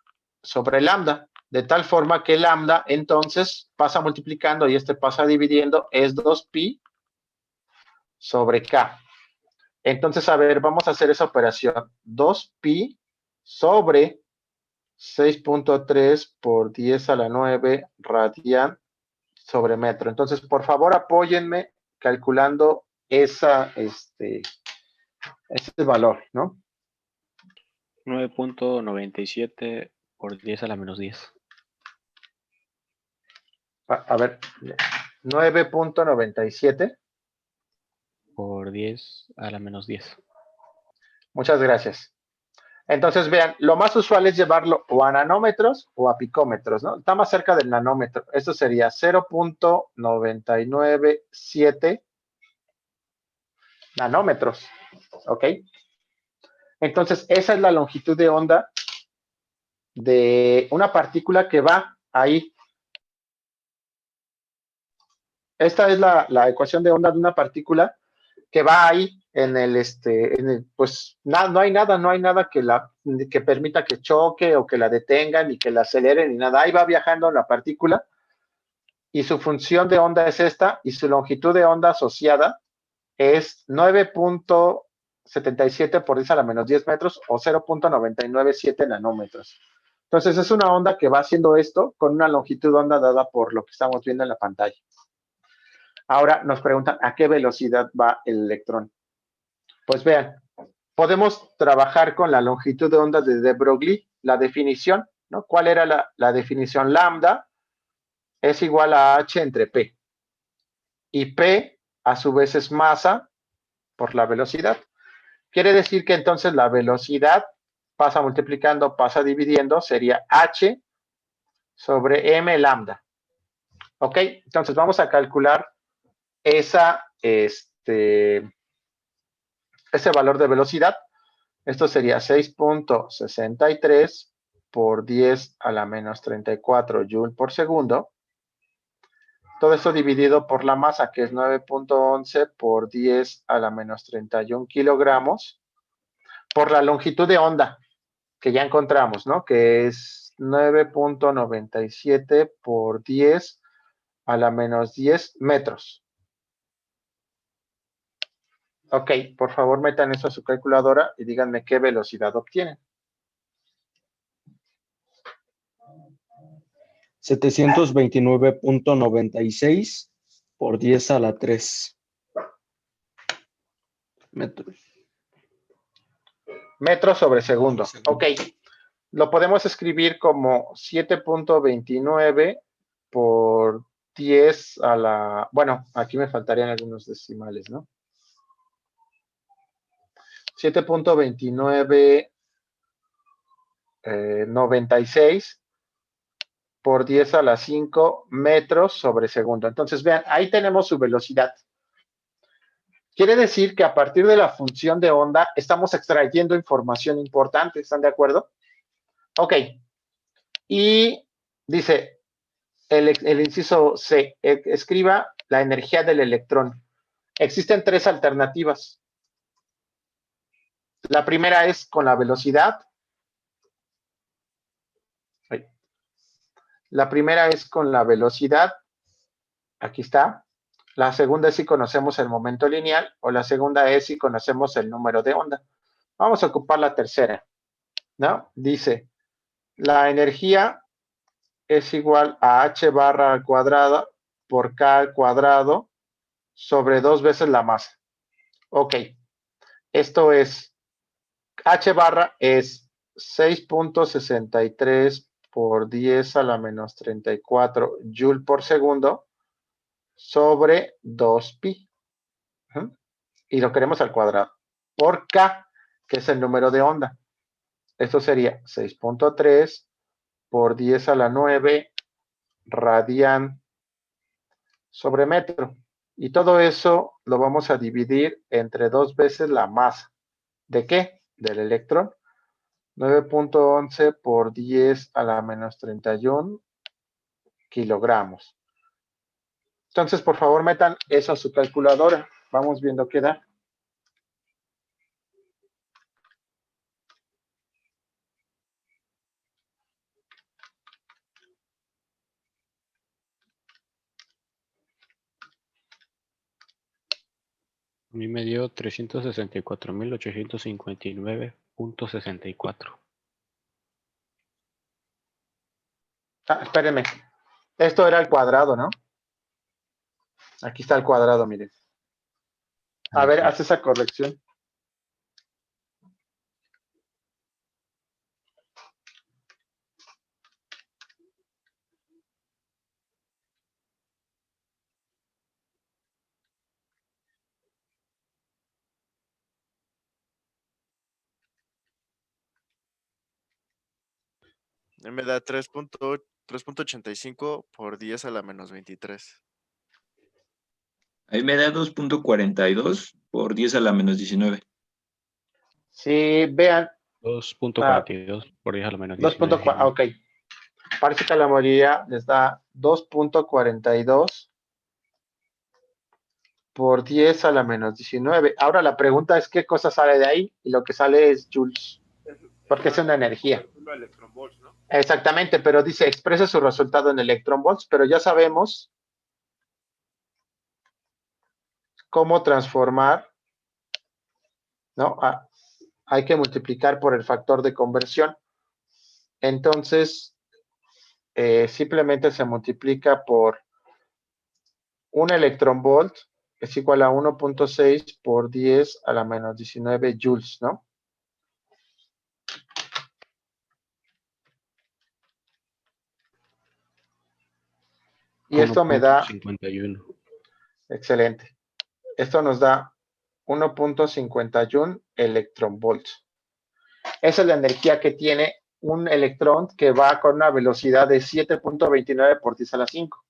sobre lambda, de tal forma que lambda entonces pasa multiplicando y este pasa dividiendo, es 2pi sobre K. Entonces, a ver, vamos a hacer esa operación. 2pi sobre 6.3 por 10 a la 9 radian sobre metro. Entonces, por favor, apóyenme calculando ese valor, ¿no? 9.97 por 10 a la menos 10. A ver, 9.97. Por 10 a la menos 10. Muchas gracias. Entonces, vean, lo más usual es llevarlo o a nanómetros o a picómetros, ¿no? Está más cerca del nanómetro. Esto sería 0.997 nanómetros, ¿ok? Entonces, esa es la longitud de onda de una partícula que va ahí. Esta es la ecuación de onda de una partícula que va ahí pues no hay nada que permita que choque o que la detengan ni que la acelere ni nada. Ahí va viajando la partícula y su función de onda es esta y su longitud de onda asociada es 9.77 por 10 a la menos 10 metros o 0.997 nanómetros. Entonces es una onda que va haciendo esto con una longitud de onda dada por lo que estamos viendo en la pantalla. Ahora nos preguntan a qué velocidad va el electrón. Pues vean, podemos trabajar con la longitud de onda de de Broglie, la definición, ¿no? ¿Cuál era la definición? Lambda es igual a h entre p. Y p, a su vez, es masa por la velocidad. Quiere decir que entonces la velocidad pasa multiplicando, pasa dividiendo, sería h sobre m lambda. ¿Ok? Entonces vamos a calcular ese valor de velocidad. Esto sería 6.63 por 10 a la menos 34 joule por segundo. Todo esto dividido por la masa, que es 9.11 por 10 a la menos 31 kilogramos, por la longitud de onda, que ya encontramos, ¿no? Que es 9.97 por 10 a la menos 10 metros. Ok, por favor metan eso a su calculadora y díganme qué velocidad obtienen. 729.96 por 10 a la 3 metros. Metros sobre segundo. Ok. Lo podemos escribir como 7.29 por 10 a la... Bueno, aquí me faltarían algunos decimales, ¿no? 7.29 96 por 10 a la 5 metros sobre segundo. Entonces, vean, ahí tenemos su velocidad. Quiere decir que a partir de la función de onda estamos extrayendo información importante. ¿Están de acuerdo? Ok. Y dice el inciso C, escriba la energía del electrón. Existen tres alternativas. La primera es con la velocidad. La primera es con la velocidad. Aquí está. La segunda es si conocemos el momento lineal, o la segunda es si conocemos el número de onda. Vamos a ocupar la tercera, ¿no? Dice, la energía es igual a h barra al cuadrado por k al cuadrado sobre 2 veces la masa. Ok. Esto es, h barra es 6.63 por 10 a la menos 34 joule por segundo sobre 2pi. Y lo queremos al cuadrado. Por K, que es el número de onda. Esto sería 6.3 por 10 a la 9 radian sobre metro. Y todo eso lo vamos a dividir entre 2 veces la masa. ¿De qué? Del electrón. 9.11 por 10 a la menos 31 kilogramos. Entonces, por favor, metan eso a su calculadora. Vamos viendo qué da. A mí me dio 364.859.64. Espérenme. Esto era el cuadrado, ¿no? Aquí está el cuadrado, miren. A ver, haz esa corrección. Me da 3.85 por 10 a la menos 23. Ahí me da 2.42 por 10 a la menos 19. Sí, vean. 2.42 por 10 a la menos 2.4, 19. ok. Parece que la mayoría les da 2.42 por 10 a la menos 19. Ahora la pregunta es qué cosa sale de ahí, y lo que sale es joules, porque es una energía. Exactamente, pero dice expresa su resultado en electronvolts, pero ya sabemos cómo transformar, ¿no? Hay que multiplicar por el factor de conversión. Entonces, simplemente se multiplica por un electronvolt es igual a 1.6 por 10 a la menos 19 joules, ¿no? Y esto me da... 51. Excelente. Esto nos da 1.51 electronvolts. Esa es la energía que tiene un electrón que va con una velocidad de 7.29 por 10 a la 5.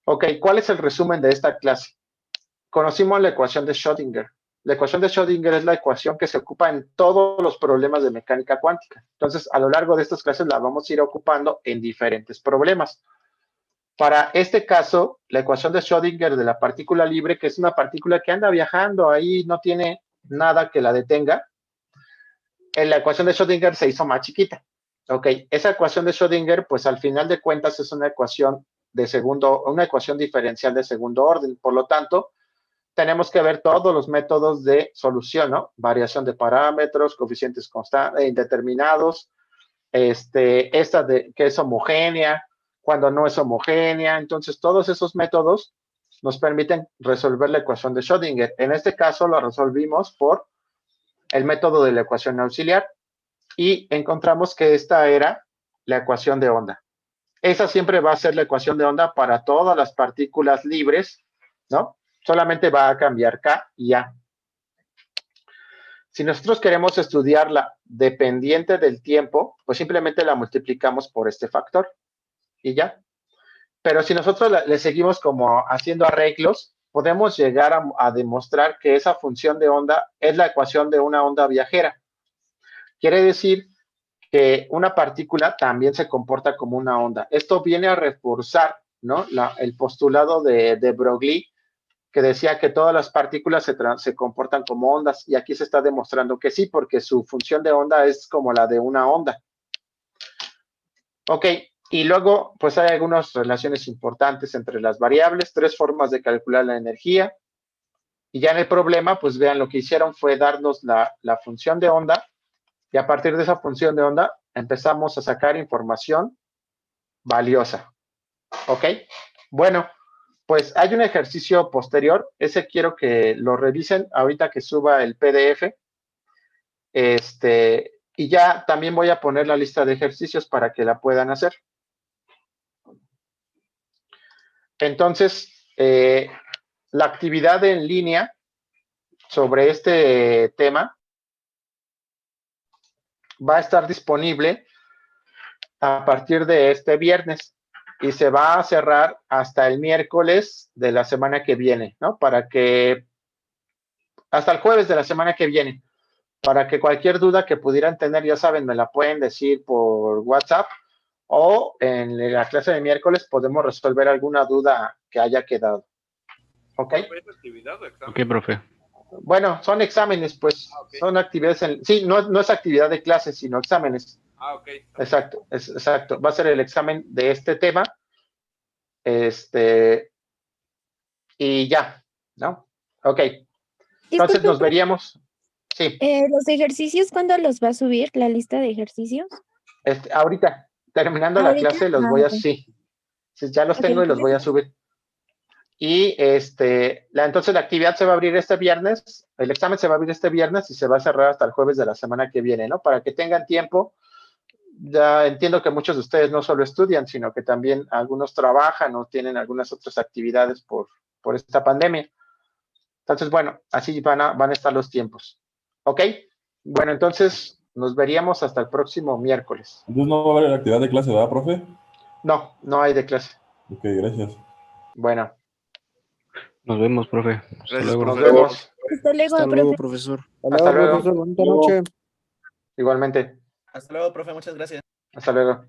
Ok, ¿cuál es el resumen de esta clase? Conocimos la ecuación de Schrödinger. La ecuación de Schrödinger es la ecuación que se ocupa en todos los problemas de mecánica cuántica. Entonces, a lo largo de estas clases la vamos a ir ocupando en diferentes problemas. Para este caso, la ecuación de Schrödinger de la partícula libre, que es una partícula que anda viajando ahí, no tiene nada que la detenga, en la ecuación de Schrödinger se hizo más chiquita. Ok, esa ecuación de Schrödinger, pues al final de cuentas es una ecuación diferencial de segundo orden. Por lo tanto, tenemos que ver todos los métodos de solución, ¿no? Variación de parámetros, coeficientes indeterminados, esta que es homogénea, cuando no es homogénea. Entonces, todos esos métodos nos permiten resolver la ecuación de Schrödinger. En este caso, lo resolvimos por el método de la ecuación auxiliar y encontramos que esta era la ecuación de onda. Esa siempre va a ser la ecuación de onda para todas las partículas libres, ¿no? Solamente va a cambiar K y A. Si nosotros queremos estudiarla dependiente del tiempo, pues simplemente la multiplicamos por este factor y ya. Pero si nosotros le seguimos como haciendo arreglos, podemos llegar a demostrar que esa función de onda es la ecuación de una onda viajera. Quiere decir que una partícula también se comporta como una onda. Esto viene a reforzar, ¿no? El postulado de Broglie, que decía que todas las partículas se comportan como ondas, y aquí se está demostrando que sí, porque su función de onda es como la de una onda. Ok, y luego, pues hay algunas relaciones importantes entre las variables, 3 formas de calcular la energía, y ya en el problema, pues vean, lo que hicieron fue darnos la función de onda, y a partir de esa función de onda, empezamos a sacar información valiosa. ¿Ok? Bueno, pues hay un ejercicio posterior, ese quiero que lo revisen ahorita que suba el PDF. Y ya también voy a poner la lista de ejercicios para que la puedan hacer. Entonces, la actividad en línea sobre este tema va a estar disponible a partir de este viernes y se va a cerrar hasta el miércoles de la semana que viene, ¿no? Hasta el jueves de la semana que viene, para que cualquier duda que pudieran tener, ya saben, me la pueden decir por WhatsApp o en la clase de miércoles podemos resolver alguna duda que haya quedado. ¿Ok? Ok, profe. Bueno, son exámenes, pues, son actividades, sí, no es actividad de clase, sino exámenes. Ok. Exacto, exacto. Va a ser el examen de este tema. Y ya, ¿no? Ok. Entonces Disculpe, nos veríamos. Sí, ¿los ejercicios cuándo los va a subir? ¿La lista de ejercicios? ahorita, terminando la ¿Ahorita? clase, los Ah, voy a, ok. sí, ya los Ok, tengo y los voy a gracias. subir. Y entonces la actividad se va a abrir este viernes, el examen se va a abrir este viernes y se va a cerrar hasta el jueves de la semana que viene, ¿no? Para que tengan tiempo. Ya entiendo que muchos de ustedes no solo estudian, sino que también algunos trabajan o tienen algunas otras actividades por esta pandemia. Entonces, bueno, así van a estar los tiempos. ¿Ok? Bueno, entonces nos veríamos hasta el próximo miércoles. Entonces no va a haber actividad de clase, ¿verdad, profe? No hay de clase. Ok, gracias. Bueno, Nos vemos, profe. Hasta Gracias, luego. nos profe. vemos. Hasta luego, Hasta luego, profe. profesor. Hasta luego. Profesor. Bonita noche. Igualmente. Hasta luego, profe, muchas gracias. Hasta luego.